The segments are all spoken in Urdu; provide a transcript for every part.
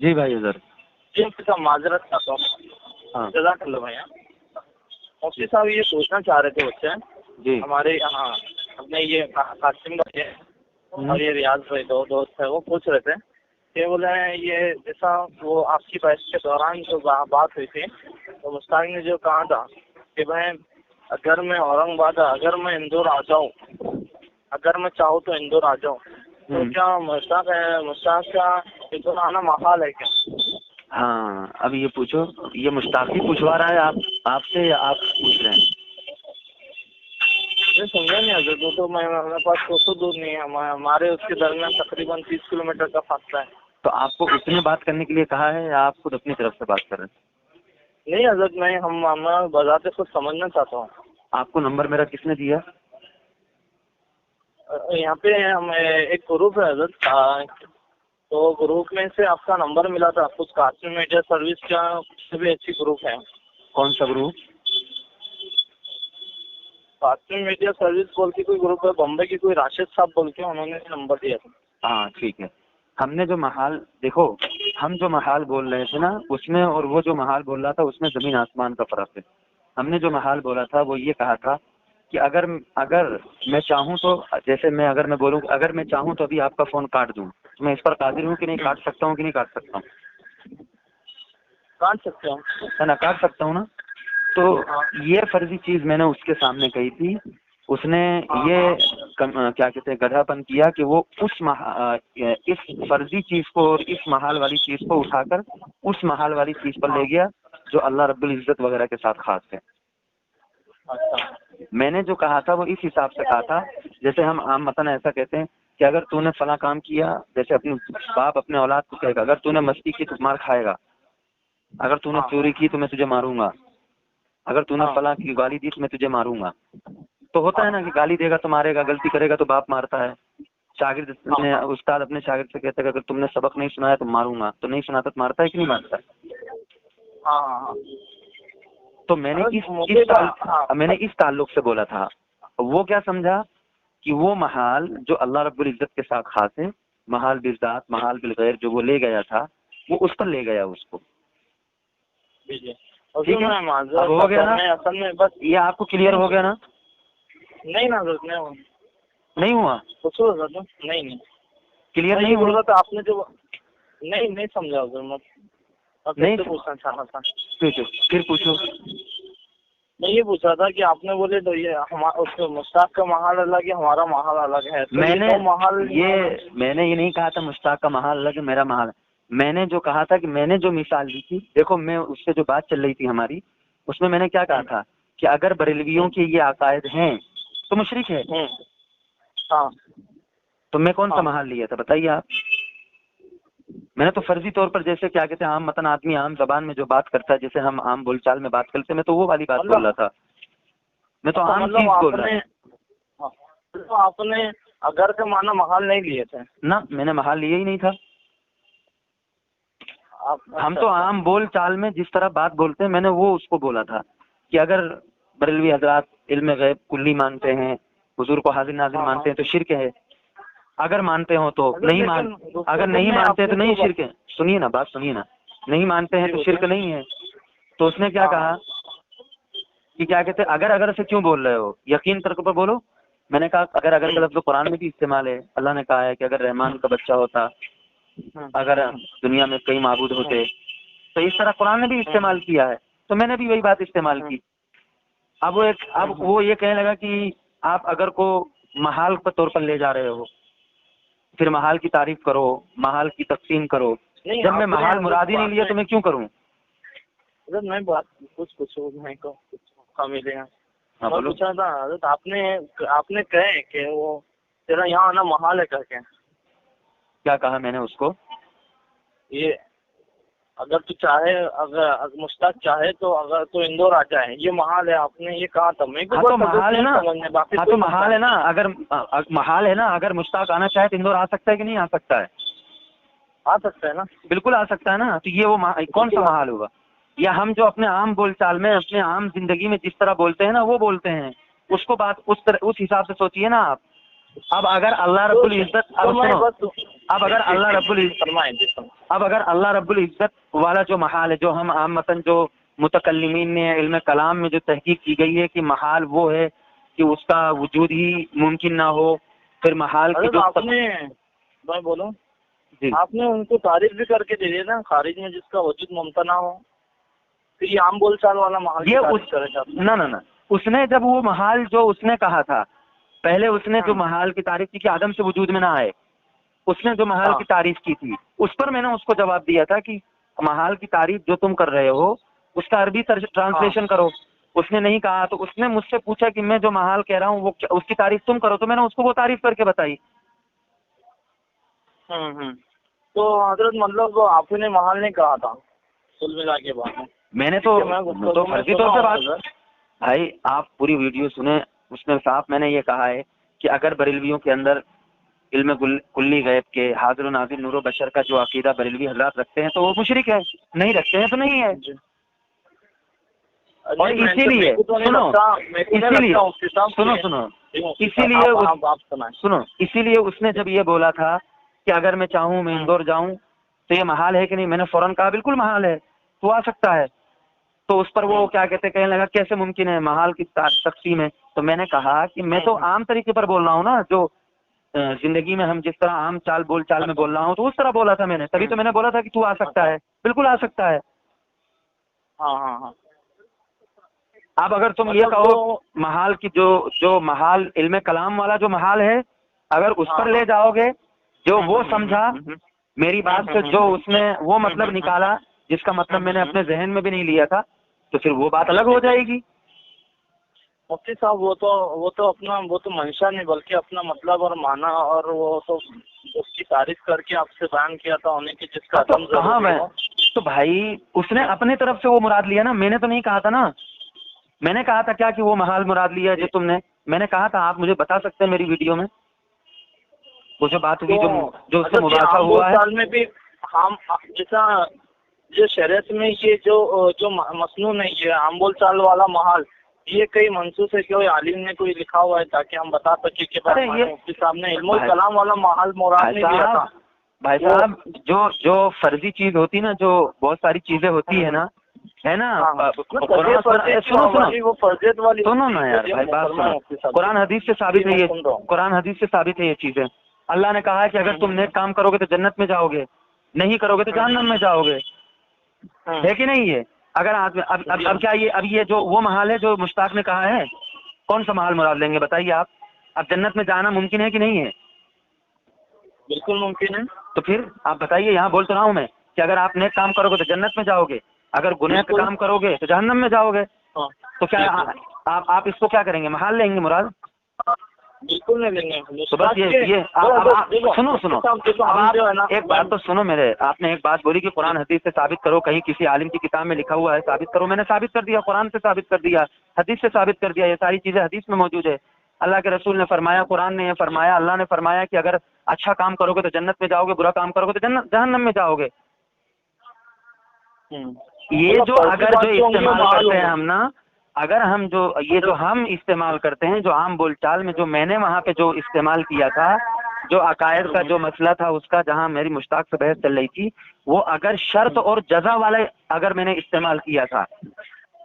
جی بھائی ادھر جی مفتی صاحب معذرت چاہتا ہوں. ہاں جزاک اللہ بھائی. مفتی صاحب یہ پوچھنا چاہ رہے تھے اس سے جی ہمارے یہاں اپنے یہ قاسم بھائی ہے اور یہ ریاض بھائی دو دوست ہے، وہ پوچھ رہے تھے کہ بولے یہ جیسا وہ آپ کی بحث کے دوران جو بات ہوئی تھی تو مشتاق نے جو کہا تھا کہ بھائی اگر میں اورنگ آباد اگر میں اندور آ جاؤں، اگر میں چاہوں تو اندور آ جاؤں، تو کیا مشتاق کا اندور آنا محال ہے کیا؟ ہاں اب یہ پوچھو، یہ مشتاقی پوچھوا رہا ہے آپ سے یا آپ پوچھ رہے ہیں؟ یہ سمجھا نہیں حضرت، وہ تو ہمارے پاس تو دور نہیں ہے، ہمارے اس کے درمیان تقریباً 30 کلومیٹر کا فاصلہ ہے. تو آپ کو اس نے بات کرنے کے لیے کہا ہے یا آپ خود اپنی طرف سے بات کر رہے ہیں؟ نہیں حضرت، میں بذات خود سمجھنا چاہتا ہوں. آپ کو نمبر میرا کس نے دیا؟ یہاں پہ ایک گروپ ہے حضرت، تو گروپ میں سے آپ کا نمبر ملا تھا. کچھ قاسم میڈیا سروس کا سے بھی اچھی گروپ ہے. کون سا گروپ؟ قاسم میڈیا سروس بول کے کوئی گروپ ہے، بمبئی کی کوئی راشد صاحب بول کے انہوں نے نمبر دیا تھا. ہاں ٹھیک ہے. ہم نے جو محال دیکھو، ہم جو محال بول رہے تھے نا اس میں اور وہ جو محال بول رہا تھا اس میں زمین آسمان کا فرق ہے. ہم نے جو محال بولا تھا وہ یہ کہا تھا کہ اگر میں چاہوں تو، جیسے اگر میں بولوں اگر میں چاہوں تو ابھی آپ کا فون کاٹ دوں، تو میں اس پر قادر ہوں کہ نہیں کاٹ سکتا ہوں کہ نہیں کاٹ سکتا ہوں؟ کاٹ سکتے ہوں ہے نا، کاٹ سکتا ہوں نا. تو یہ فرضی چیز میں نے اس کے سامنے کہی تھی. اس نے یہ کیا کہتے ہیں گدھا پن کیا کہ وہ اس فرضی چیز کو اور اس محال والی چیز کو اٹھا کر اس محال والی چیز پر لے گیا جو اللہ رب العزت وغیرہ کے ساتھ خاص ہے. میں نے جو کہا تھا وہ اس حساب سے کہا تھا، جیسے ہم عام مثلاً ایسا کہتے ہیں کہ اگر تو نے فلاں کام کیا، جیسے اپنے باپ اپنے اولاد کو کہے گا اگر تو نے مستی کی تو مار کھائے گا، اگر تو نے چوری کی تو میں تجھے ماروں گا، اگر تو نے فلاں کی گالی دی تو میں تجھے ماروں گا. تو ہوتا ہے نا کہ گالی دے گا تو مارے گا، غلطی کرے گا تو باپ مارتا ہے. شاگرد نے استاد اپنے شاگرد سے کہتا ہے کہ اگر تم نے سبق نہیں سنایا تو ماروں گا، تو نہیں سناتا تو مارتا ہے کہ نہیں مارتا ہے؟ تو میں نے اس تعلق سے بولا تھا. وہ کیا سمجھا کہ وہ محال جو اللہ رب العزت کے ساتھ خاص ہے، محال بالذات محال بالغیر، جو وہ لے گیا تھا وہ اس پر لے گیا اس کو. ٹھیک ہے، ہو گیا نا؟ اصل میں بس یہ آپ کو کلیئر ہو گیا نا؟ نہیں نا حضرت، نہیں ہوا نہیں کلیئر نہیں ہوا تو آپ نے جو نہیں سمجھا حضرت، نہیں پوچھنا چاہ رہا تھا. پھر پوچھو. میں یہ پوچھ رہا تھا کہ آپ نے بولے تو یہ مشتاق کا محال الگ ہے، ہمارا محال الگ ہے. میں نے یہ نہیں کہا تھا مشتاق کا محال الگ ہے میرا محال. میں نے جو کہا تھا کہ میں نے جو مثال دی تھی، دیکھو میں اس سے جو بات چل رہی تھی ہماری، اس میں نے کیا کہا تھا کہ اگر بریلویوں کے یہ عقائد ہیں تو مشرک ہے. ہاں تو میں کون سا محال لیا تھا بتائیے آپ؟ میں نے تو فرضی طور پر جیسے کیا کہتے ہیں عام متن آدمی عام زبان میں جو بات کرتا ہے، جیسے ہم عام بول چال میں بات کرتے ہیں، میں تو وہ والی بات بول رہا تھا. میں تو عام چیز بول رہا تھا. آپ نے اگر کا معنی محال نہیں لیے تھے نا، میں نے محال لیا ہی نہیں تھا. ہم تو عام بول چال میں جس طرح بات بولتے ہیں میں نے وہ اس کو بولا تھا کہ اگر بریلوی حضرات علم غیب کلی مانتے ہیں، حضور کو حاضر ناظر مانتے ہیں تو شرک ہے. اگر مانتے ہو تو اگر نہیں مانتے تو نہیں شرک ہے. سنیے نا، بات سنیے نا. نہیں مانتے ہیں تو شرک نہیں ہے. تو اس نے کیا کہا کہ کیا کہتے اگر سے کیوں بول رہے ہو، یقین کر کے بولو. میں نے کہا اگر کا لفظ قرآن میں بھی استعمال ہے. اللہ نے کہا ہے کہ اگر رحمان کا بچہ ہوتا، اگر دنیا میں کئی معبود ہوتے، تو اس طرح قرآن نے بھی استعمال کیا ہے. تو میں نے بھی وہی بات استعمال کی. اب وہ یہ کہنے لگا کہ آپ اگر کو محال کے طور پر لے جا رہے ہو، پھر محال کی تعریف کرو، محال کی تقسیم کرو. جب میں محال مراد ہی نہیں لیا تو میں کیوں کروں؟ میں بات کچھ ملے گا. پوچھا تھا حضرت آپ نے کہے کہ وہ تیرا یہاں آنا محال ہے کر کے. کیا کہا میں نے اس کو؟ یہ اگر تو چاہے، اگر مشتاق چاہے تو اگر تو اندور آ جائے، یہ محال ہے آپ نے یہ کہا تھا. میں تو محال ہے نا، تو محال ہے نا. اگر محال ہے نا، اگر مشتاق آنا چاہے تو اندور آ سکتا ہے کہ نہیں آ سکتا ہے؟ آ سکتا ہے نا، بالکل آ سکتا ہے نا. تو یہ وہ کون سا محال ہوگا؟ یا ہم جو اپنے عام بول چال میں اپنے عام زندگی میں جس طرح بولتے ہیں نا وہ بولتے ہیں، اس کو بات اس حساب سے سوچیے نا آپ. اب اگر اللہ رب العزت اب اگر اللہ رب العزت اب اگر اللہ رب العزت والا جو محال ہے، جو ہم عامتاً جو متکلمین نے علم کلام میں جو تحقیق کی گئی ہے کہ محال وہ ہے کہ اس کا وجود ہی ممکن نہ ہو، پھر محال کی جو آپ نے میں بولوں جی آپ نے ان کو تعریف بھی کر کے دے دیا نا، خارج میں جس کا وجود ممتنع ہو، پھر یہ عام بول چال والا محال کی تعریف کرے گا؟ نہ اس نے جب وہ محال جو اس نے کہا تھا پہلے، اس نے جو محال کی تعریف کی کہ عدم سے وجود میں نہ آئے، اس نے جو محال کی تعریف کی تھی اس پر میں نے اس کو جواب دیا تھا کہ محال کی تعریف جو تم کر رہے ہو اس کا عربی ٹرانسلیشن کرو. اس نے نہیں کہا تو اس نے مجھ سے پوچھا کہ میں جو محال کہہ رہا ہوں وہ اس کی تعریف تم کرو، تو میں نے اس کو وہ تعریف کر کے بتائی. تو حضرت مطلب آپ نے محال نہیں کہا تھا کل ملا کے بعد میں نے تو فرضی طور سے بات. بھائی آپ پوری ویڈیو سنیں، اس میں صاف میں نے یہ کہا ہے کہ اگر بریلویوں کے اندر علم کلی غیب کے حاضر و ناظر نور و بشر کا جو عقیدہ بریلوی حضرات رکھتے ہیں تو وہ مشرک ہے، نہیں رکھتے ہیں تو نہیں ہے. اور اسی لیے اسی لیے اس نے جب یہ بولا تھا کہ اگر میں چاہوں میں اندور جاؤں تو یہ محال ہے کہ نہیں، میں نے فوراً کہا بالکل محال ہے، تو آ سکتا ہے. تو اس پر وہ کیا کہتے کہنے لگا کیسے ممکن ہے محال کی تقسیم ہے. تو میں نے کہا کہ میں تو عام طریقے پر بول رہا ہوں نا، جو زندگی میں ہم جس طرح عام چال بول چال میں بول رہا ہوں تو اس طرح بولا تھا میں نے، تبھی تو میں نے بولا تھا کہ تو آ سکتا ہے، بالکل آ سکتا ہے. اب اگر تم یہ کہو محال کی جو محال علم کلام والا جو محال ہے، اگر اس پر لے جاؤ گے، جو وہ سمجھا میری بات سے، جو اس نے وہ مطلب نکالا جس کا مطلب میں نے اپنے ذہن میں بھی نہیں لیا تھا، تو پھر وہ بات الگ ہو جائے گی. مفتی صاحب وہ تو اپنا وہ تو منشا نہیں بلکہ اپنا مطلب اور معنی، اور وہ تو اس کی تعریف کر کے آپ سے بیان کیا تھا انہیں کہ جس کا کہاں میں تو بھائی اس نے اپنے طرف سے وہ مراد لیا نا، میں نے تو نہیں کہا تھا نا. میں نے کہا تھا کیا کہ وہ محال مراد لیا جو تم نے، میں نے کہا تھا آپ مجھے بتا سکتے ہیں میری ویڈیو میں وہ جو بات ہوئی جو اس سے مباحثہ ہوا ہے. میں بھی ہم جیسا جو شریعت میں یہ جو مصنون ہے یہ عام بول چال والا محال، یہ کئی منصوص ہے کہ عالم نے کوئی لکھا ہوا ہے تاکہ ہم بتا سکیں کہ مفتی صاحب نے علم الکلام والا محال مراد نہیں لیا تھا. بھائی صاحب جو فرضی چیز ہوتی نا، جو بہت ساری چیزیں ہوتی ہے نا سنو نا یار بھائی بات سنو. قرآن حدیث سے ثابت ہے یہ، قرآن حدیث سے ثابت ہے یہ چیزیں. اللہ نے کہا ہے کہ اگر تم نیک کام کرو گے تو جنت میں جاؤ گے، نہیں کرو گے تو جہنم میں جاؤ گے، ہے کہ نہیں؟ یہ اگر اب کیا یہ جو وہ محال ہے جو مشتاق نے کہا ہے، کون سا محال مراد لیں گے بتائیے آپ؟ اب جنت میں جانا ممکن ہے کہ نہیں ہے؟ بالکل ممکن ہے. تو پھر آپ بتائیے، یہاں بول تو رہا ہوں میں کہ اگر آپ نیک کام کرو گے تو جنت میں جاؤ گے، اگر گناہ کا کام کرو گے تو جہنم میں جاؤ گے. تو کیا آپ اس کو کیا کریں گے، محال لیں گے مراد؟ بالکل نہیں لیں گے. تو بس یہ سنو ایک بات تو سنو میرے. آپ نے ایک بات بولی کہ قرآن حدیث سے ثابت کرو، کہیں کسی عالم کی کتاب میں لکھا ہوا ہے ثابت کرو. میں نے ثابت کر دیا، قرآن سے ثابت کر دیا، حدیث سے ثابت کر دیا. یہ ساری چیزیں حدیث میں موجود ہے. اللہ کے رسول نے فرمایا، قرآن نے یہ فرمایا، اللہ نے فرمایا کہ اگر اچھا کام کرو گے تو جنت میں جاؤ گے، برا کام کرو گے تو جہنم میں جاؤ گے. یہ جو اگر جو استعمال کرتے ہیں ہم نا، اگر ہم جو ہم استعمال کرتے ہیں، جو عام بول چال میں جو میں نے وہاں پہ جو استعمال کیا تھا، جو عقائد کا جو مسئلہ تھا اس کا، جہاں میری مشتاق سے بحث چل رہی تھی، وہ اگر شرط اور جزا والے اگر میں نے استعمال کیا تھا،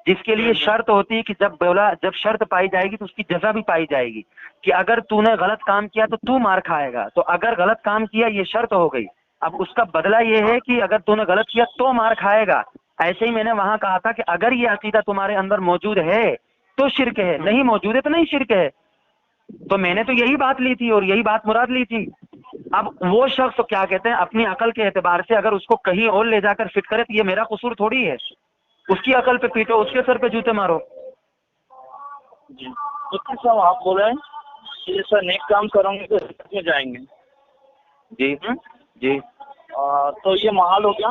جس کے لیے شرط ہوتی ہے کہ جب شرط پائی جائے گی تو اس کی جزا بھی پائی جائے گی، کہ اگر تو نے غلط کام کیا تو مار کھائے گا. تو اگر غلط کام کیا یہ شرط ہو گئی. اب اس کا بدلہ یہ ہے کہ اگر تو نے غلط کیا تو مار کھائے گا. ایسے ہی میں نے وہاں کہا تھا کہ اگر یہ عقیدہ تمہارے اندر موجود ہے تو شرک ہے، نہیں موجود ہے تو نہیں شرک ہے. تو میں نے تو یہی بات لی تھی اور یہی بات مراد لی تھی. اب وہ شخص کیا کہتے ہیں، اپنی عقل کے اعتبار سے اگر اس کو کہیں اور لے جا کر فٹ کرے تو یہ میرا قصور تھوڑی ہے. اس کی عقل پہ پیٹو، اس کے سر پہ جوتے مارو. جی صاحب آپ بول رہے ہیں کہ جیسا نیک کام کروں گے تو جنت میں جائیں گے. جی جی تو یہ محال ہو گیا.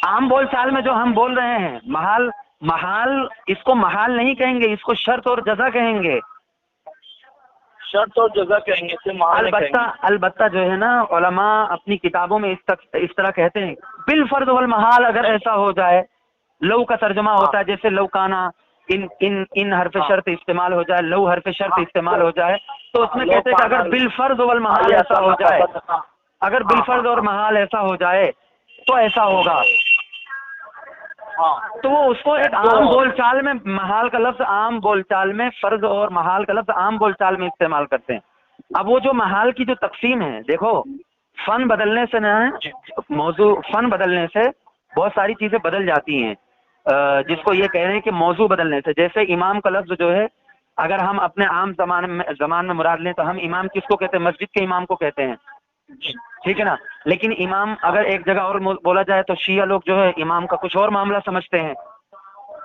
عام بول چال میں جو ہم بول رہے ہیں محال اس کو محال نہیں کہیں گے، اس کو شرط اور جزا کہیں گے. شرط اور جزا کہیں گے. البتہ جو ہے نا، علماء اپنی کتابوں میں اس طرح کہتے ہیں بالفرض والمحال. اگر ایسا ہو جائے، لو کا ترجمہ ہوتا ہے جیسے لو کانا، ان حرف شرط استعمال ہو جائے، لو حرف شرط استعمال ہو جائے، تو اس میں کہتے ہیں کہ اگر بالفرض والمحال ایسا ہو جائے اگر بالفرض اور محال ایسا ہو جائے تو ایسا ہوگا. تو وہ اس کو ایک عام بول چال میں محال کا لفظ عام بول چال میں فرض اور محال کا لفظ عام بول چال میں استعمال کرتے ہیں. اب وہ جو محال کی جو تقسیم ہے، دیکھو فن بدلنے سے نہ موضوع، فن بدلنے سے بہت ساری چیزیں بدل جاتی ہیں، جس کو یہ کہہ رہے ہیں کہ موضوع بدلنے سے. جیسے امام کا لفظ جو ہے، اگر ہم اپنے عام زمان میں مراد لیں تو ہم امام کس کو کہتے ہیں؟ مسجد کے امام کو کہتے ہیں، ٹھیک ہے نا. لیکن امام اگر ایک جگہ اور بولا جائے تو شیعہ لوگ جو ہے امام کا کچھ اور معاملہ سمجھتے ہیں.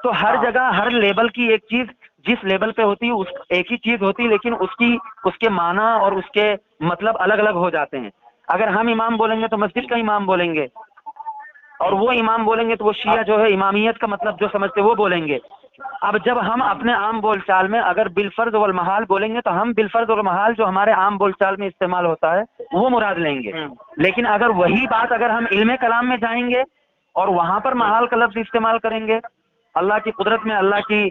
تو ہر جگہ ہر لیبل کی ایک چیز جس لیبل پہ ہوتی ہے ایک ہی چیز ہوتی ہے، لیکن اس کے معنی اور اس کے مطلب الگ الگ ہو جاتے ہیں. اگر ہم امام بولیں گے تو مسجد کا امام بولیں گے، اور وہ امام بولیں گے تو وہ شیعہ جو ہے امامیت کا مطلب جو سمجھتے وہ بولیں گے. اب جب ہم اپنے عام بول چال میں اگر بالفرض والمحال بولیں گے تو ہم بالفرض والمحال جو ہمارے عام بول چال میں استعمال ہوتا ہے وہ مراد لیں گے. لیکن اگر وہی بات اگر ہم علم کلام میں جائیں گے اور وہاں پر محال کا لفظ استعمال کریں گے، اللہ کی قدرت میں اللہ کی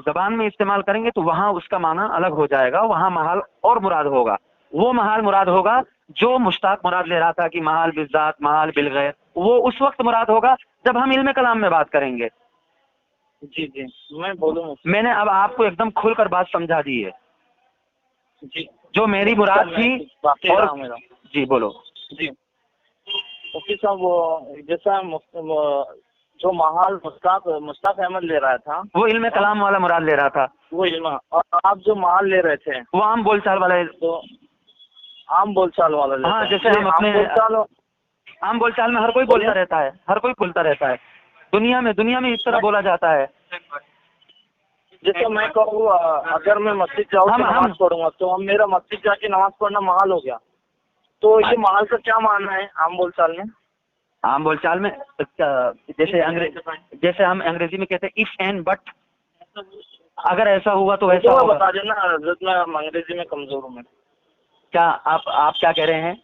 زبان میں استعمال کریں گے، تو وہاں اس کا معنی الگ ہو جائے گا. وہاں محال اور مراد ہوگا، وہ محال مراد ہوگا جو مشتاق مراد لے رہا تھا کہ محال بالذات محال بالغیر، وہ اس وقت مراد ہوگا جب ہم علم کلام میں بات کریں گے. جی جی میں بولوں، میں نے اب آپ کو ایک دم کھل کر بات سمجھا دی ہے. جی جو میری مراد تھی اور جی بولو. جی مفتی صاحب، وہ جیسا جو محال مشتاق احمد لے رہا تھا وہ علم کلام والا مراد لے رہا تھا، وہ علم، اور آپ جو محال لے رہے تھے وہ عام بول چال والا. تو عام بول چال والا، ہاں جیسے ہم اپنے عام بول چال میں ہر کوئی بولتا رہتا ہے، ہر کوئی بولتا رہتا ہے دنیا میں اس طرح بولا جاتا ہے. جیسے میں کہوں اگر میں مسجد جاؤں تو نماز پڑھوں گا، تو میرا مسجد جا کے نماز پڑھنا محال ہو گیا، تو یہ محال کا کیا معنی ہے عام بول چال میں؟ عام بول چال میں جیسے ہم انگریزی میں کہتے ہیں اف اینڈ بٹ، اگر ایسا ہوا تو ایسا ہوگا. بتا دینا حضرت، میں انگریزی میں کمزور ہوں. میں کیا آپ کیا کہہ رہے ہیں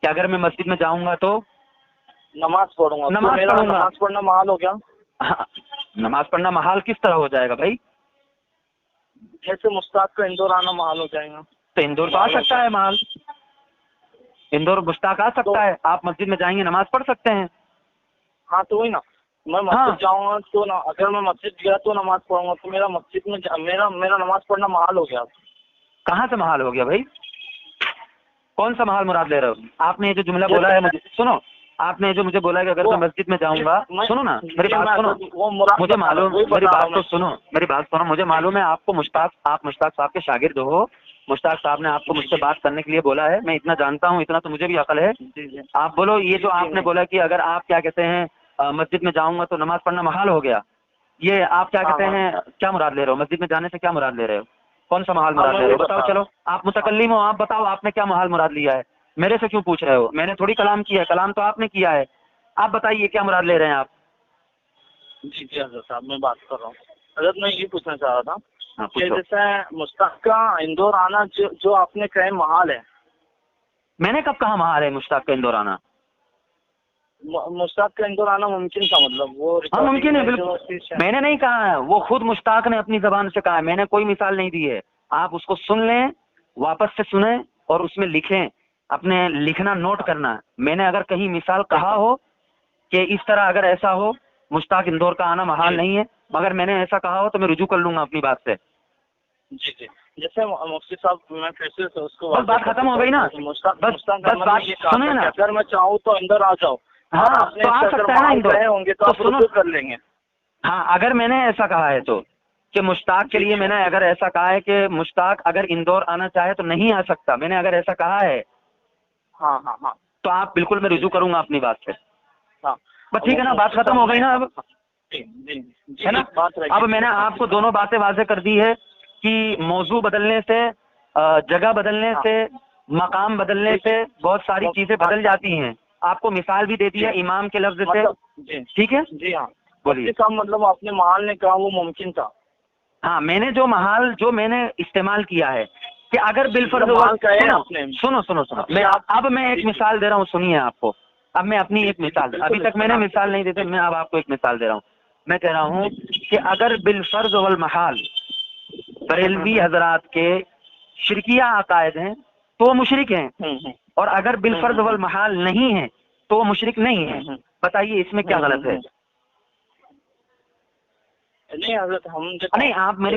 کہ اگر میں مسجد میں جاؤں گا تو نماز پڑھوں گا، نماز پڑھنا محال ہو گیا؟ نماز پڑھنا محال کس طرح ہو جائے گا بھائی؟ جیسے مشتاق کا اندور آنا محال ہو جائے گا. تو اندور تو آ سکتا ہے محال، اندور مشتاق آ سکتا ہے. آپ مسجد میں جائیں گے نماز پڑھ سکتے ہیں. ہاں تو وہی نا، میں مسجد جاؤں گا تو اگر میں مسجد گیا تو نماز پڑھوں گا، تو میرا مسجد میں میرا نماز پڑھنا محال ہو گیا. کہاں سے محال ہو گیا بھائی؟ کون سا محال مراد لے رہے ہو آپ نے؟ یہ جو جملہ بولا ہے مجھے سنو، آپ نے جو مجھے بولا ہے کہ اگر میں مسجد میں جاؤں گا، سنو نا میری بات سنو، مجھے معلوم، میری بات سنو، مجھے معلوم ہے آپ کو آپ مشتاق صاحب کے شاگرد ہو. مشتاق صاحب نے آپ کو مجھ سے بات کرنے کے لیے بولا ہے، میں اتنا جانتا ہوں، اتنا تو مجھے بھی عقل ہے. آپ بولو یہ جو آپ نے بولا کہ اگر آپ کیا کہتے ہیں مسجد میں جاؤں گا تو نماز پڑھنا محال ہو گیا، یہ آپ کیا کہتے ہیں کیا مراد لے رہے ہو؟ مسجد میں جانے سے کیا مراد لے رہے ہو؟ کون سا محال مراد لے رہے ہو بتاؤ؟ چلو آپ متکلم ہو، آپ بتاؤ آپ نے کیا محال مراد لیا ہے؟ میرے سے کیوں پوچھ رہے ہو؟ میں نے تھوڑی کلام کیا ہے، کلام تو آپ نے کیا ہے. آپ بتائیے کیا مراد لے رہے ہیں آپ؟ جی جی حضرت صاحب میں بات کر رہا ہوں. حضرت میں یہ پوچھنا چاہ رہا تھا کہ جیسے مشتاق کا اندور آنا جو آپ نے کہے محال ہے. میں نے کب کہا محال ہے مشتاق کا اندور آنا؟ مشتاق کا اندور آنا ممکن تھا، مطلب وہ ممکن ہے بالکل. میں نے نہیں کہا ہے، وہ خود مشتاق نے اپنی زبان سے کہا ہے، میں نے کوئی مثال نہیں دی ہے. آپ اس کو سن لیں، واپس سے سنیں اور اس میں لکھیں، اپنے لکھنا نوٹ کرنا. میں نے اگر کہیں مثال کہا ہو کہ اس طرح اگر ایسا ہو مشتاق اندور کا آنا محال نہیں ہے، مگر میں نے ایسا کہا ہو تو میں رجوع کر لوں گا اپنی بات سے. جی جی جیسے مفتی صاحب میں پھر سے اس کو بس بات ختم ہو گئی نا. بس بات سنیں نا، اگر میں چاہوں تو اندر آ جاؤ. ہاں تو آ سکتا ہے نا اندور، ہوں گے تو آپ رجوع کر لیں گے. ہاں اگر میں نے ایسا کہا ہے تو کہ مشتاق کے لیے میں نے اگر ایسا کہا ہے کہ مشتاق اگر اندور آنا چاہے تو نہیں آ سکتا، میں نے اگر ایسا کہا ہے ہاں ہاں ہاں تو آپ بالکل میں رجوع کروں گا اپنی بات سے. ہاں بس ٹھیک ہے نا، بات ختم ہو گئی نا اب، ہے نا. اب میں نے آپ کو دونوں باتیں واضح کر دی ہے کہ موضوع بدلنے سے، جگہ بدلنے سے، مقام بدلنے سے بہت ساری چیزیں بدل جاتی ہیں. آپ کو مثال بھی دے دی ہے امام کے لفظ سے. ٹھیک ہے جی ہاں بولیے. مطلب آپ نے محال نے کہا وہ ممکن تھا. ہاں میں نے جو محال جو میں نے استعمال کیا ہے کہ اگر بالفرض سنو اب میں ایک مثال دے رہا ہوں، سنیے آپ کو. اب میں اپنی ایک مثال، ابھی تک میں نے مثال نہیں دیتے، میں اب آپ کو ایک مثال دے رہا ہوں. میں کہہ رہا ہوں کہ اگر بالفرض والمحال بریلوی حضرات کے شرکیہ عقائد ہیں تو وہ مشرک ہیں. اور اگر بالفرض والمحال نہیں ہے تو وہ مشرک نہیں ہے. بتائیے اس میں کیا غلط ہے؟ نہیں حضرت ہم نہیں، آپ میری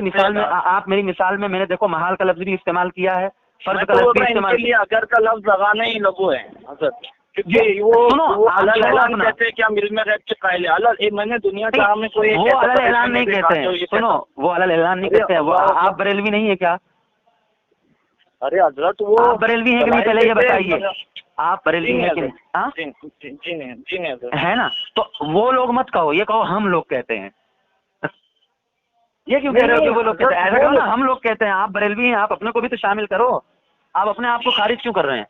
مثال میں میں نے دیکھو محال کا لفظ بھی استعمال کیا ہے، فرض کا لفظ بھی استعمال کیا. اگر کا لفظ لگانا ہی لگو ہے حضرت، کیونکہ وہ الل اعلان کہتے ہیں کیا علم غیب کے قائل ہے. میں نے دنیا جہاں میں کوئی وہ الل اعلان نہیں کہتے ہیں. سنو، وہ الل اعلان نہیں کہتے ہیں. وہ آپ بریلوی نہیں ہے کیا؟ ارے حضرت وہ آپ بریلوی ہیں کہ نہیں پہلے یہ بتائیے. آپ بریلوی ہیں کہ نہیں؟ جی نہیں ہے نا. تو وہ لوگ مت کہو، یہ کہو ہم لوگ کہتے ہیں. یہ کیوں کہہ رہے ہو کہ وہ لوگ کہتے ہیں؟ ایسا کہو نا ہم لوگ کہتے ہیں. آپ بریلوی ہیں، آپ اپنے کو بھی تو شامل کرو. آپ اپنے آپ کو خارج کیوں کر رہے ہیں؟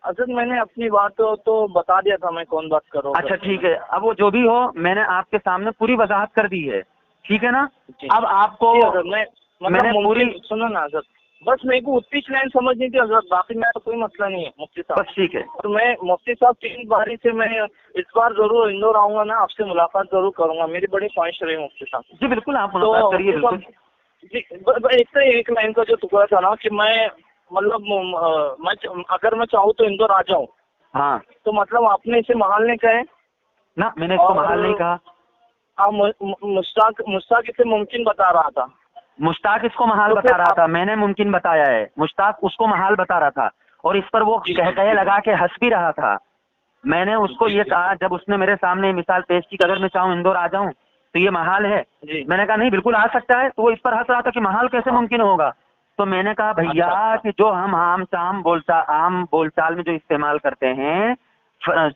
حضرت میں نے اپنی بات تو بتا دیا تھا میں کون بات کر رہا ہوں. اچھا ٹھیک ہے، اب وہ جو بھی ہو میں نے آپ کے سامنے پوری وضاحت کر دی ہے، ٹھیک ہے نا. اب آپ کو میں نے پوری سنو نا حضرت، بس میرے کو اتنی لائن سمجھنی تھی حضرت، باقی میرا کوئی مسئلہ نہیں ہے مفتی صاحب. بس ٹھیک ہے. اور میں مفتی صاحب 3 باری سے میں اس بار ضرور اندور آؤں گا نا، آپ سے ملاقات ضرور کروں گا. میری بڑی خواہش رہی مفتی صاحب. جی بالکل آپ ملاقات کریے. بالکل جی ایک لائن کا جو ٹکڑا تھا نا کہ میں مطلب اگر میں چاہوں تو اندور آ جاؤں. ہاں تو مطلب آپ نے اسے محال نہیں کہے نا، میں نے اس کو محال نہیں کہا. مشتاق اسے ممکن بتا رہا تھا. مشتاق اس کو محال بتا رہا تھا، میں نے ممکن بتایا ہے. مشتاق اس کو محال بتا رہا تھا اور اس پر وہ کہے لگا کے ہنس بھی رہا تھا. میں نے اس کو یہ کہا جب اس نے میرے سامنے مثال پیش کی کہ اگر میں چاہوں اندور آ جاؤں تو یہ محال ہے. میں نے کہا نہیں بالکل آ سکتا ہے. تو وہ اس پر ہنس رہا تھا کہ محال کیسے ممکن ہوگا. تو میں نے کہا بھیا کہ جو ہم عام بول چال میں جو استعمال کرتے ہیں،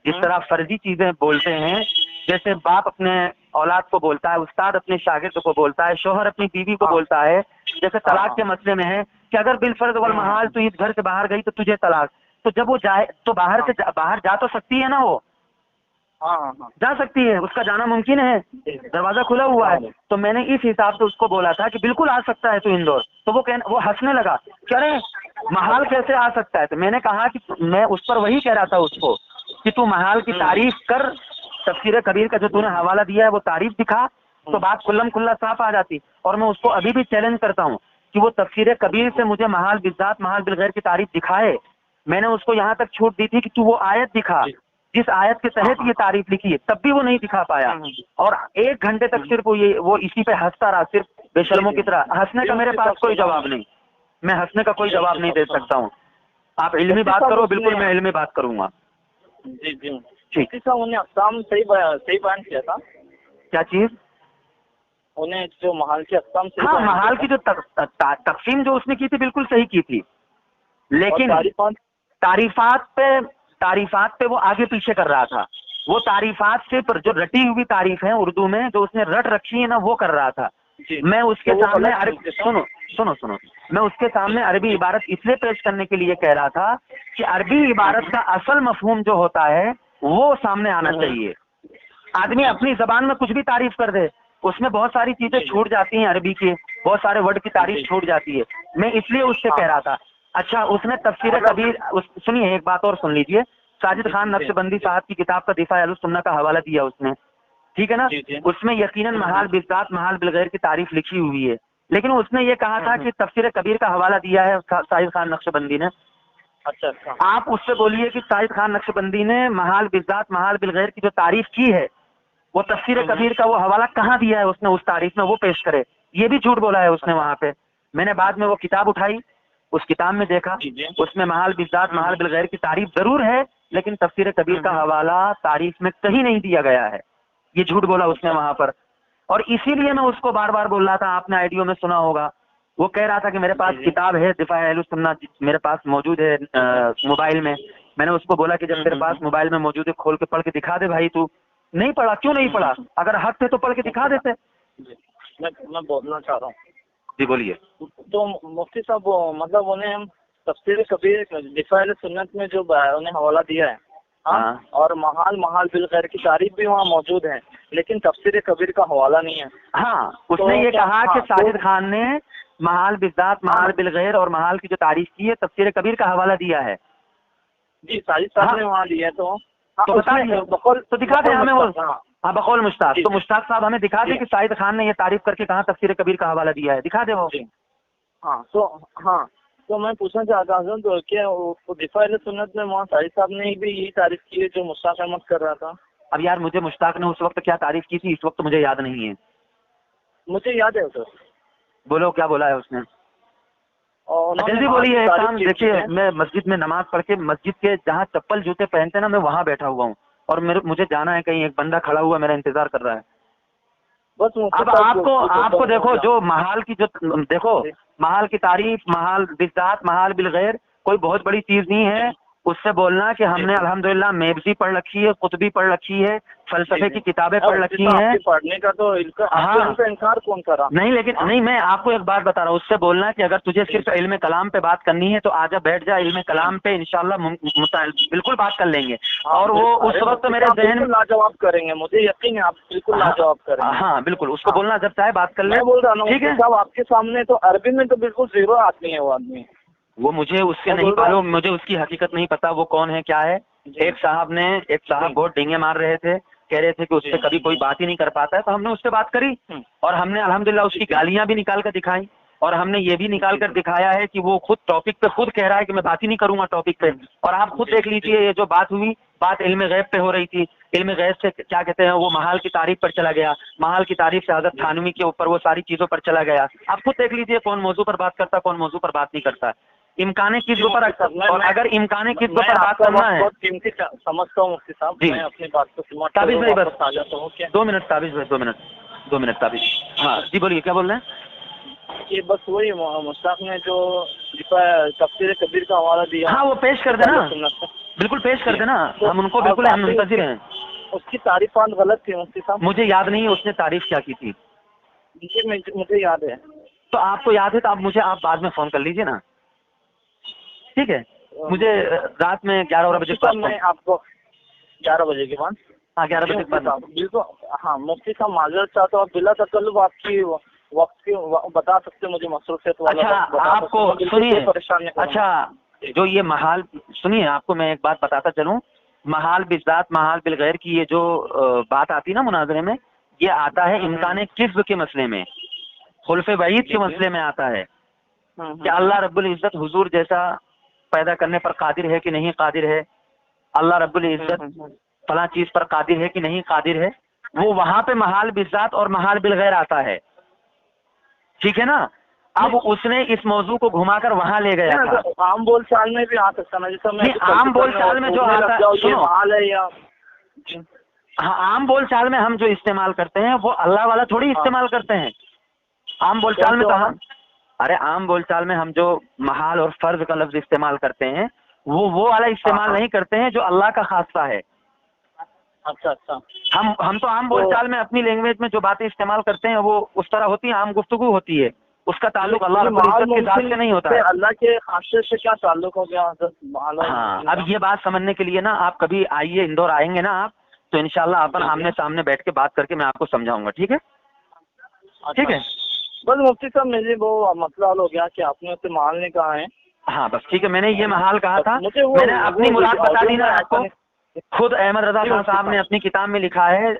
جس طرح فرضی چیزیں بولتے ہیں، جیسے باپ اپنے اولاد کو بولتا ہے، استاد اپنے شاگرد کو بولتا ہے، شوہر اپنی بیوی کو بولتا ہے. جیسے طلاق کے مسئلے میں ہے کہ اگر بالفرض والمحال تو اس گھر سے باہر گئی تو تجھے طلاق. تو جب وہ جائے تو باہر جا تو سکتی ہے نا، وہ جا سکتی ہے، اس کا جانا ممکن ہے، دروازہ کھلا ہوا ہے. تو میں نے اس حساب سے اس کو بولا تھا کہ بالکل آ سکتا ہے تو اندور. تو وہ ہنسنے لگا کہ ارے محال کیسے آ سکتا ہے. تو میں نے کہا کہ میں اس پر وہی کہہ رہا تھا اس کو کہ تو محال کی تعریف کر، تفسیر کبیر کا جو تو نے حوالہ دیا ہے وہ تعریف دکھا تو بات کھلم کھلا صاف آ جاتی. اور میں اس کو ابھی بھی چیلنج کرتا ہوں کہ وہ تفسیر کبیر سے مجھے محال بالذات محال بالغیر کی تعریف دکھائے. میں نے اس کو یہاں تک چھوٹ دی تھی کہ تو وہ آیت دکھا جس آیت کے تحت یہ تعریف لکھی ہے، تب بھی وہ نہیں دکھا پایا. اور 1 گھنٹے تک صرف وہ اسی پہ ہنستا رہا، صرف بے شرموں کی طرح. ہنسنے کا میرے پاس کوئی جواب نہیں، میں ہنسنے کا کوئی جواب نہیں دے سکتا ہوں. آپ علمی بات کرو، بالکل میں علمی بات کروں گا. جی ٹھیک ہے. انہوں نے اقسام صحیح بیان کیا تھا. کیا چیز؟ انہیں جو محال کے اقسام سے محال کی جو تقسیم جو اس نے کی تھی بالکل صحیح کی تھی، لیکن تعریفات پہ وہ آگے پیچھے کر رہا تھا. وہ تعریفات سے جو رٹی ہوئی تعریف ہے اردو میں جو اس نے رٹ رکھی ہے نا، وہ کر رہا تھا. میں اس کے سامنے سنو میں اس کے سامنے عربی عبارت اس لیے پیش کرنے کے لیے کہہ رہا تھا کہ عربی عبارت کا اصل مفہوم جو ہوتا ہے وہ سامنے آنا چاہیے. آدمی اپنی زبان میں کچھ بھی تعریف کر دے، اس میں بہت ساری چیزیں چھوٹ جاتی ہیں، عربی کے بہت سارے ورڈ کی تعریف چھوٹ جاتی ہے. میں اس لیے اس سے کہہ رہا تھا. اچھا اس نے تفسیر کبیر سنیے، ایک بات اور سن لیجئے. ساجد خان نقشبندی صاحب کی کتاب کا دفاع اہل السنہ کا حوالہ دیا اس نے، ٹھیک ہے نا. اس میں یقیناً محال بالذات محال بالغیر کی تعریف لکھی ہوئی ہے، لیکن اس نے یہ کہا تھا کہ تفسیر کبیر کا حوالہ دیا ہے ساجد خان نقشبندی نے. اچھا آپ اس سے بولیے کہ ساجد خان نقشبندی نے محال بالذات محال بالغیر کی جو تعریف کی ہے وہ تفسیر کبیر کا وہ حوالہ کہاں دیا ہے اس نے، اس تعریف میں وہ پیش کرے. یہ بھی جھوٹ بولا ہے اس نے وہاں پہ. میں نے بعد میں وہ کتاب اٹھائی، اس کتاب میں دیکھا اس میں محال بالذات محال بالغیر کی تعریف ضرور ہے، لیکن تفسیر کبیر کا حوالہ تعریف میں کہیں نہیں دیا گیا ہے. یہ جھوٹ بولا اس نے وہاں پر. اور اسی لیے میں اس کو بار بار بول رہا تھا، آپ نے آئیڈیو میں سنا ہوگا، وہ کہہ رہا تھا کہ میرے پاس کتاب ہے دفاع اہل السنہ میرے پاس موجود ہے موبائل میں. میں نے اس کو بولا کہ جب تیرے پاس موبائل میں موجود ہے کھول کے پڑھ کے دکھا دے بھائی. تو نہیں پڑھا، کیوں نہیں پڑھا؟ اگر حق تھے تو پڑھ کے دکھا دیتے. میں بولنا چاہ رہا ہوں. جی بولیے. تو مفتی صاحب مطلب انہیں ہم تفسیر کبیر دفاع اہل سنت میں جو انہیں حوالہ دیا ہے اور محال بالغیر کی تعریف بھی وہاں موجود ہے، لیکن تفسیر کبیر کا حوالہ نہیں ہے. ہاں اس نے یہ کہا کہ ساجد خان نے محال بالذات محال بالغیر اور محال کی جو تعریف کی ہے تفسیر کبیر کا حوالہ دیا ہے. جی ساجد صاحب نے وہاں دیا تو دکھا دیں ہمیں وہ. ہاں بقول مشتاق. تو مشتاق صاحب ہمیں دکھا دیں کہ ساجد خان نے یہ تعریف کر کے کہاں تفسیر کبیر کا حوالہ دیا ہے، دکھا دیں وہ. ہاں تو میں پوچھنا چاہتا ہوں تو کیا دفاع اہل سنت میں وہاں سعید صاحب نے بھی یہی تعریف کی ہے جو مشتاق احمد کر رہا تھا؟ اب یار مجھے مشتاق نے اس وقت کیا تعریف کی تھی اس وقت مجھے یاد نہیں ہے. مجھے یاد ہے سر. بولو کیا بولا ہے اس نے؟ جلدی بولیے. ایک کام دیکھیے، میں مسجد میں نماز پڑھ کے مسجد کے جہاں چپل جوتے پہنتے نا میں وہاں بیٹھا ہوا ہوں اور مجھے جانا ہے کہیں. ایک بندہ کھڑا ہوا میرا انتظار کر رہا ہے. بس اب آپ کو دیکھو جو محال کی جو دیکھو محال کی تعریف، محال بالذات، محال بالغیر کوئی بہت بڑی چیز نہیں ہے. اس سے بولنا کہ ہم نے الحمدللہ میبزی پڑھ رکھی ہے، قطبی پڑھ رکھی ہے، فلسفے کی کتابیں پڑھ رکھی ہیں. پڑھنے کا تو انکار کون کرا؟ نہیں لیکن نہیں، میں آپ کو ایک بات بتا رہا ہوں. اس سے بولنا کہ اگر تجھے صرف علم کلام پہ بات کرنی ہے تو آجا بیٹھ جا علم کلام پہ، انشاءاللہ بالکل بات کر لیں گے. اور وہ اس وقت میرے ذہن میں لاجواب کریں گے، مجھے یقین ہے آپ بالکل لاجواب کریں گے. ہاں بالکل، اس کو بولنا جب چاہے بات کر لیں. میں بول رہا ہوں ٹھیک ہے صاحب آپ کے سامنے تو عربی میں تو بالکل زیرو آدمی ہے وہ آدمی. وہ مجھے اس سے نہیں معلوم، مجھے اس کی حقیقت نہیں پتا وہ کون ہے کیا ہے. ایک صاحب بہت ڈینگے مار رہے تھے، کہہ رہے تھے کہ اس سے کبھی کوئی بات ہی نہیں کر پاتا ہے، تو ہم نے اس سے بات کری اور ہم نے الحمدللہ اس کی گالیاں بھی نکال کر دکھائی اور ہم نے یہ بھی نکال کر دکھایا ہے کہ وہ خود ٹاپک پہ خود کہہ رہا ہے کہ میں بات ہی نہیں کروں گا ٹاپک پہ. اور آپ خود دیکھ لیجیے یہ جو بات ہوئی، بات علم غیب پہ ہو رہی تھی. علم غیب سے کیا کہتے ہیں وہ محال کی تعریف پر چلا گیا، محال کی تعریف سے حضرت تھانوی کے اوپر وہ ساری چیزوں پر چلا گیا. آپ خود دیکھ لیجیے کون موضوع پر بات کرتا ہے کون موضوع پر بات نہیں کرتا. امکان چیز پر اور اگر امکان چیز پر بات کرنا ہے سمجھتا ہوں مفتی صاحب، میں اپنی بات کو تابش بھائی بس آ جاتا ہوں. 2 منٹ تابش بھائی، 2 منٹ تابش. ہاں جی بولیے کیا بول رہے ہیں؟ یہ بس وہی مشتاق نے جو تفسیر کبیر کا حوالہ دیا، ہاں وہ پیش کر دینا، بالکل پیش کر دینا. ہم ان کو بالکل ہم منتظر ہیں. اس کی تعریفات غلط تھی مفتی صاحب. مجھے یاد نہیں اس نے تعریف کیا کی تھی. مجھے یاد ہے. تو آپ کو یاد ہے تو آپ بعد میں فون کر لیجیے نا، ٹھیک ہے. مجھے رات میں 11 بجے میں آپ کو 11 بجے کے بعد، ہاں 11 بجے کے بعد بالکل. ہاں مفتی صاحب معذرت چاہتا ہوں، بلا تکلف آپ کی وقت کی بتا سکتے مجھے مصروفیت والا. اچھا آپ کو سنیے، اچھا جو یہ محال سنیے آپ کو میں ایک بات بتاتا چلوں. محال بالذات محال بالغیر کی یہ جو بات آتی نا مناظرے میں، یہ آتا ہے امکان کذب کے مسئلے میں، خلف بعید کے مسئلے میں آتا ہے کہ اللہ رب العزت حضور جیسا پیدا کرنے پر قادر ہے کہ نہیں قادر ہے، اللہ رب العزت فلاں چیز پر قادر ہے کہ نہیں قادر ہے. وہ وہاں پہ محال بالذات اور محال بالغیر آتا ہے، ٹھیک ہے نا. اب اس نے اس موضوع کو گھما کر وہاں لے گیا تھا. عام بول چال میں بھی آ سکتا نا، جیسا میں عام بول چال میں جو آتا ہے محال ہے یا ہاں عام بول چال میں ہم جو استعمال کرتے ہیں وہ اللہ والا تھوڑی استعمال کرتے ہیں. عام بول چال میں کہاں، ارے عام بول چال میں ہم جو محال اور فرض کا لفظ استعمال کرتے ہیں وہ والا استعمال نہیں کرتے ہیں جو اللہ کا خاصہ ہے. اچھا اچھا. ہم تو عام بول چال میں اپنی لینگویج میں جو باتیں استعمال کرتے ہیں وہ اس طرح ہوتی ہیں، عام گفتگو ہوتی ہے، اس کا تعلق اللہ رب العزت کے ذات سے نہیں ہوتا ہے. اللہ کے خاصے سے کیا تعلق ہو گیا؟ ہاں اب یہ بات سمجھنے کے لیے نا آپ کبھی آئیے اندور، آئیں گے نا آپ تو انشاءاللہ اپن آمنے سامنے بیٹھ کے بات کر کے میں آپ کو سمجھاؤں گا. ٹھیک ہے ٹھیک ہے. بس مفتی صاحب مجھے وہ مسئلہ حل ہو گیا کہ آپ نے اسے محال نے کہا ہے. ہاں بس ٹھیک ہے، میں نے یہ محال کہا تھا، میں نے اپنی مراد بتا دی نا آپ کو. خود احمد رضا خان صاحب نے اپنی کتاب میں لکھا ہے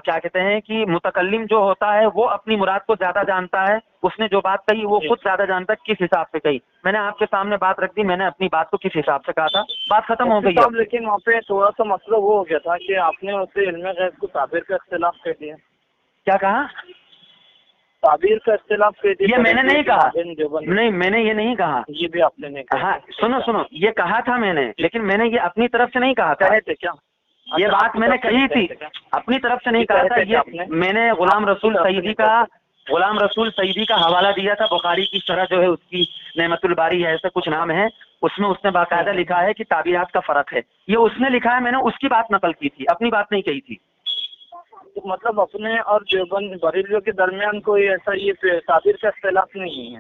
کیا کہتے ہیں کہ متکلم جو ہوتا ہے وہ اپنی مراد کو زیادہ جانتا ہے. اس نے جو بات کہی وہ خود زیادہ جانتا ہے کس حساب سے کہی. میں نے آپ کے سامنے بات رکھ دی، میں نے اپنی بات کو کس حساب سے کہا تھا، بات ختم ہو گئی ہے. لیکن وہاں پہ تھوڑا سا مسئلہ وہ ہو گیا تھا کہ آپ نے اسے علم غیب کو تعبیر کا اختلاف کر دیا. کیا کہا؟ تعبیر کا اختلاف کر دیا. یہ میں نے نہیں کہا، نہیں میں نے یہ نہیں کہا. یہ بھی آپ نے نہیں کہا. ہاں سنو یہ کہا تھا میں نے، لیکن میں نے یہ اپنی طرف سے نہیں کہا تھا. کہے تھے کیا؟ یہ بات میں نے کہی تھی، اپنی طرف سے نہیں کہا تھا. یہ میں نے غلام رسول سعیدی کا حوالہ دیا تھا. بخاری کی شرح جو ہے اس کی نعمت الباری ہے، ایسا کچھ نام ہے، اس میں اس نے باقاعدہ لکھا ہے کہ تعبیرات کا فرق ہے. یہ اس نے لکھا ہے، میں نے اس کی بات نقل کی تھی، اپنی بات نہیں کہی تھی. مطلب اپنے اور دیوبند بریلویوں کے درمیان کوئی ایسا یہ تعبیر کا اختلاف نہیں ہے.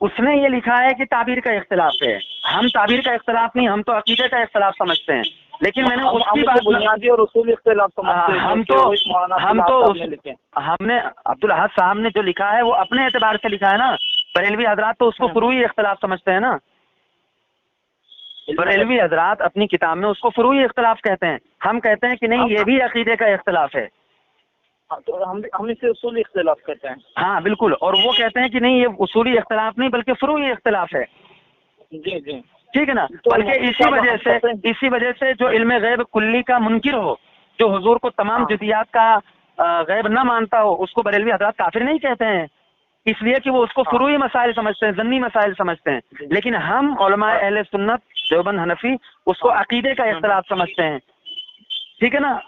اس نے یہ لکھا ہے کہ تعبیر کا اختلاف ہے. ہم تعبیر کا اختلاف نہیں، ہم تو عقیدے کا اختلاف سمجھتے ہیں. لیکن میں نے اس کی بات بنیادی اور اصولی اختلاف سمجھتے ہیں. ہم نے عبدالاحد صاحب نے جو لکھا ہے وہ اپنے اعتبار سے لکھا ہے نا. بریلوی حضرات تو اس کو فروعی اختلاف سمجھتے ہیں نا. بریلوی حضرات اپنی کتاب میں اس کو فروعی اختلاف کہتے ہیں. ہم کہتے ہیں کہ نہیں، یہ بھی عقیدے کا اختلاف ہے. تو ہم اسے اصولی اختلاف کرتے ہیں. ہاں بالکل. اور وہ کہتے ہیں کہ نہیں یہ اصولی اختلاف نہیں بلکہ فروعی اختلاف ہے. جی جی ٹھیک ہے نا. بلکہ اسی وجہ سے جو علم غیب کلی کا منکر ہو، جو حضور کو تمام جزیات کا غیب نہ مانتا ہو، اس کو بریلوی حضرات کافر نہیں کہتے ہیں، اس لیے کہ وہ اس کو فروعی مسائل سمجھتے ہیں، ضمنی مسائل سمجھتے ہیں. لیکن ہم علماء اہل سنت دیوبند حنفی اس کو عقیدے کا اختلاف سمجھتے ہیں. ٹھیک ہے نا.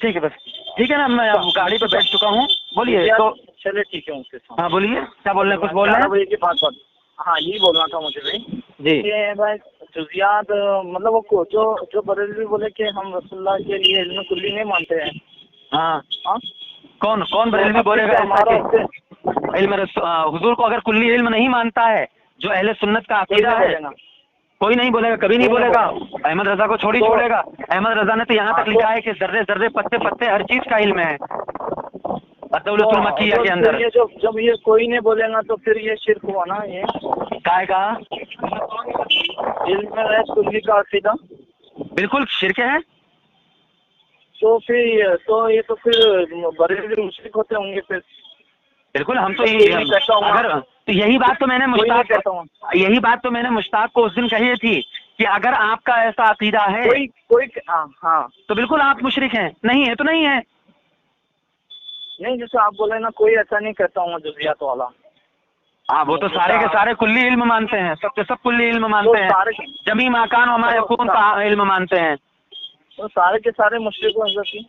ٹھیک ہے بس ٹھیک ہے نا. میں اب گاڑی پہ بیٹھ چکا ہوں. بولیے. تو چلے ٹھیک ہے. ہاں بولیے کیا بول رہے ہیں؟ کچھ بول رہے ہیں؟ ہاں یہی بولنا تھا مجھے بھائی جی. کہ بھائی جزیات مطلب وہ جو بریلوی بولے کہ ہم رسول اللہ کے لیے علم کلی نہیں مانتے ہیں. ہاں کون بریلوی بولے گا ایسا کہ علم حضور کو اگر کلی علم نہیں مانتا ہے جو اہل سنت کا عقیدہ ہے؟ کوئی نہیں بولے گا، کبھی نہیں بولے گا. احمد رضا کو چھوڑے گا. احمد رضا نے تو یہاں تک لکھا ہے کہ ذرے ذرے پتے پتے ہر چیز کا علم ہے الدولۃ المکیہ کے اندر. جب یہ کوئی نہیں بولے گا تو پھر یہ شرک ہوا نا. یہ کائے کا علم ہے کلی کا عقیدہ بالکل شرک ہے. تو پھر بریلوی مشرک ہوتے ہوں گے پھر. بالکل. ہم تو یہی بات تو میں نے مشتاق کو اس دن کہی تھی کہ اگر آپ کا ایسا عقیدہ ہے ہاں تو بالکل آپ مشرک ہیں. نہیں ہے تو نہیں ہے. نہیں جیسے آپ بولے نا کوئی ایسا نہیں کہتا ہوں جزیات والا. ہاں وہ تو سارے کے سارے کلی علم مانتے ہیں. سب کے سب کلی علم مانتے ہیں. جمی مکان و ما یکون کا علم مانتے ہیں. تو سارے کے سارے مشرک حضرت کی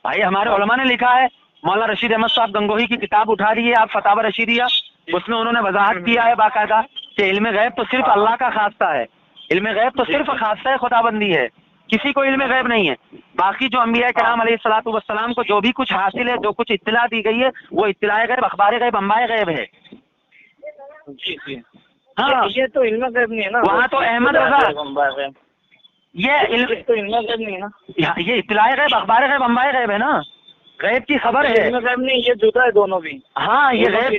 بھائی ہمارے علماء نے لکھا ہے. مولانا رشید احمد صاحب گنگوہی کی کتاب اٹھا رہی ہے آپ، فتاوی رشیدیہ، اس میں انہوں نے وضاحت کیا ہے باقاعدہ کہ علم غیب تو صرف اللہ کا خاصہ ہے. علم غیب تو صرف خاصہ خدا بندی ہے، کسی کو علم غیب نہیں ہے. باقی جو انبیاء کرام علیہ الصلوۃ والسلام کو جو بھی کچھ حاصل ہے، جو کچھ اطلاع دی گئی ہے، وہ اطلاع غیب، اخبار غیب، انباء غیب ہے. جی جی ہاں یہ تو علم غیب نہیں ہے نا. وہاں تو احمد رضا یہ علم تو علم غیب نہیں ہے نا. یہ اطلاع غیب، اخبار غیب، انباء غیب ہے نا. غیب کی خبر ہے. علم غیب نہیں، یہ جدا ہے دونوں بھی. ہاں یہ غیب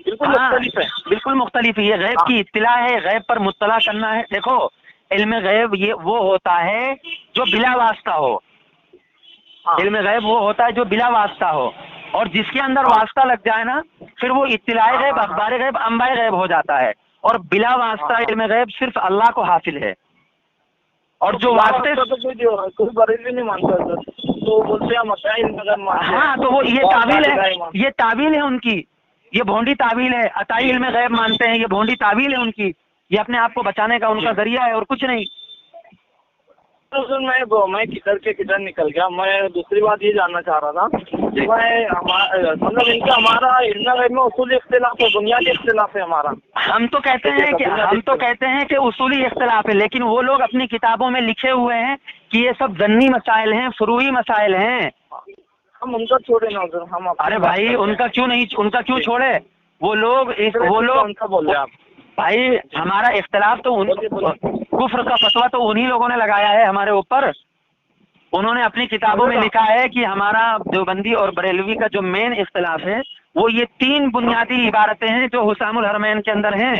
بالکل مختلف ہے. بالکل مختلف ہے. یہ غیب کی اطلاع ہے، غیب پر مطلع کرنا ہے. دیکھو علم غیب یہ وہ ہوتا ہے جو بلا واسطہ ہو. علم غیب وہ ہوتا ہے جو بلا واسطہ ہو، اور جس کے اندر واسطہ لگ جائے نا پھر وہ اطلاع غیب، اخبار غیب، انباء غیب ہو جاتا ہے. اور بلا واسطہ علم غیب صرف اللہ کو حاصل ہے. اور جو واسطے کوئی بریلوی نہیں مانتا تو بولتے ہیں ہاں تو وہ یہ تعویل ہے، یہ تعویل ہے ان کی، یہ بھونڈی تعویل ہے. عطائی علم غیب مانتے ہیں، یہ بھونڈی تعویل ہے ان کی. یہ اپنے آپ کو بچانے کا ان کا ذریعہ ہے اور کچھ نہیں. میں کدھر نکل گیا. میں دوسری بات یہ جاننا چاہ رہا تھا مطلب ان کا ہمارا علم غیب میں اصولی اختلاف ہے، بنیادی اختلاف ہے ہمارا. ہم تو کہتے ہیں کہ اصولی اختلاف ہے، لیکن وہ لوگ اپنی کتابوں میں لکھے ہوئے ہیں کہ یہ سب ضمنی مسائل ہیں، فروعی مسائل ہیں. ہم ان کا چھوڑے نا ہم. ارے بھائی ان کا کیوں چھوڑے؟ وہ لوگ بول رہے آپ بھائی ہمارا اختلاف تو کفر کا فتویٰ تو انہی لوگوں نے لگایا ہے ہمارے اوپر. انہوں نے اپنی کتابوں میں لکھا ہے کہ ہمارا دیوبندی اور بریلوی کا جو مین اختلاف ہے وہ یہ 3 بنیادی عبارتیں ہیں جو حسام الحرمین کے اندر ہیں.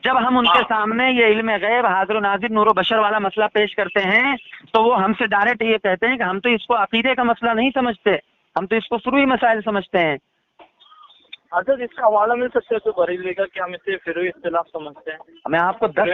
جب ہم ان کے سامنے یہ علم غیب، حاضر و ناظر، نور و بشر والا مسئلہ پیش کرتے ہیں تو وہ ہم سے ڈائریکٹ یہ کہتے ہیں کہ ہم تو اس کو عقیدے کا مسئلہ نہیں سمجھتے، ہم تو اس کو فروعی مسائل سمجھتے ہیں. اچھا اس کا حوالہ مل سکتا ہے تو بریلوی کا کہ ہم اسے فروعی اختلاف سمجھتے ہیں؟ میں آپ کو 10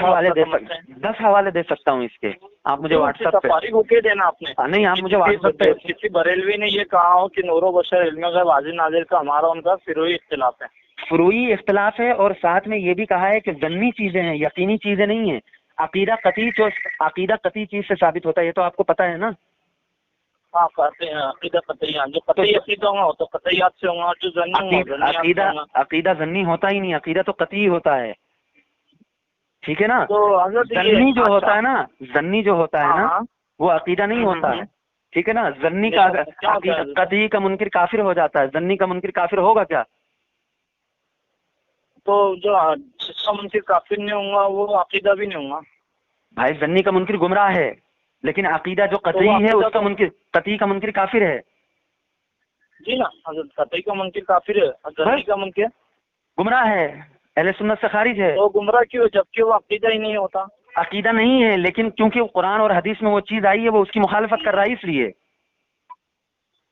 حوالے دے سکتا ہوں اس کے. آپ مجھے واٹس ایپ پہ فارغ ہو کے دینا آپ نے. نہیں آپ مجھے واٹس ایپ پہ. کسی بریلوی نے یہ کہا ہو کہ نور و بشر علم غیب حاضر ناظر کا ہمارا ان کا فروعی اختلاف ہے؟ فروعی اختلاف ہے، اور ساتھ میں یہ بھی کہا ہے کہ ضمنی چیزیں ہیں، یقینی چیزیں نہیں ہیں. عقیدہ قطعی چیز سے ثابت ہوتا ہے، یہ تو آپ کو پتہ ہے نا. ہاں کہتے ہیں عقیدہ قطعی، جو قطعی عقیدہ ہوگا تو قطعیات سے ہوگا، جو ضمنی عقیدہ ضمنی ہوتا ہی نہیں، عقیدہ تو قطعی ہوتا ہے. ٹھیک ہے نا. تو ضمنی جو ہوتا ہے نا وہ عقیدہ نہیں ہوتا ہے. ٹھیک ہے نا. ضمنی کا قطعی کا منکر کافر ہو جاتا ہے. ضمنی کا منکر کافر ہوگا کیا؟ تو جو جس کا منکر کافر نہیں ہوگا وہ عقیدہ بھی نہیں ہوگا. بھائی ضمنی کا منکر گمراہ ہے، لیکن عقیدہ جو قطعی ہے اس کا منکر، قطعی کا منکر کافر ہے. جی نا حضرت قطعی کا منکر کافر ہے، ضمنی کا منکر گمراہ ہے، اہل سنت سے خارج ہے. تو گمراہ کیوں جبکہ وہ عقیدہ ہی نہیں ہوتا؟ عقیدہ نہیں ہے، لیکن کیونکہ قرآن اور حدیث میں وہ چیز آئی ہے وہ اس کی مخالفت کر رہا ہے اس لیے.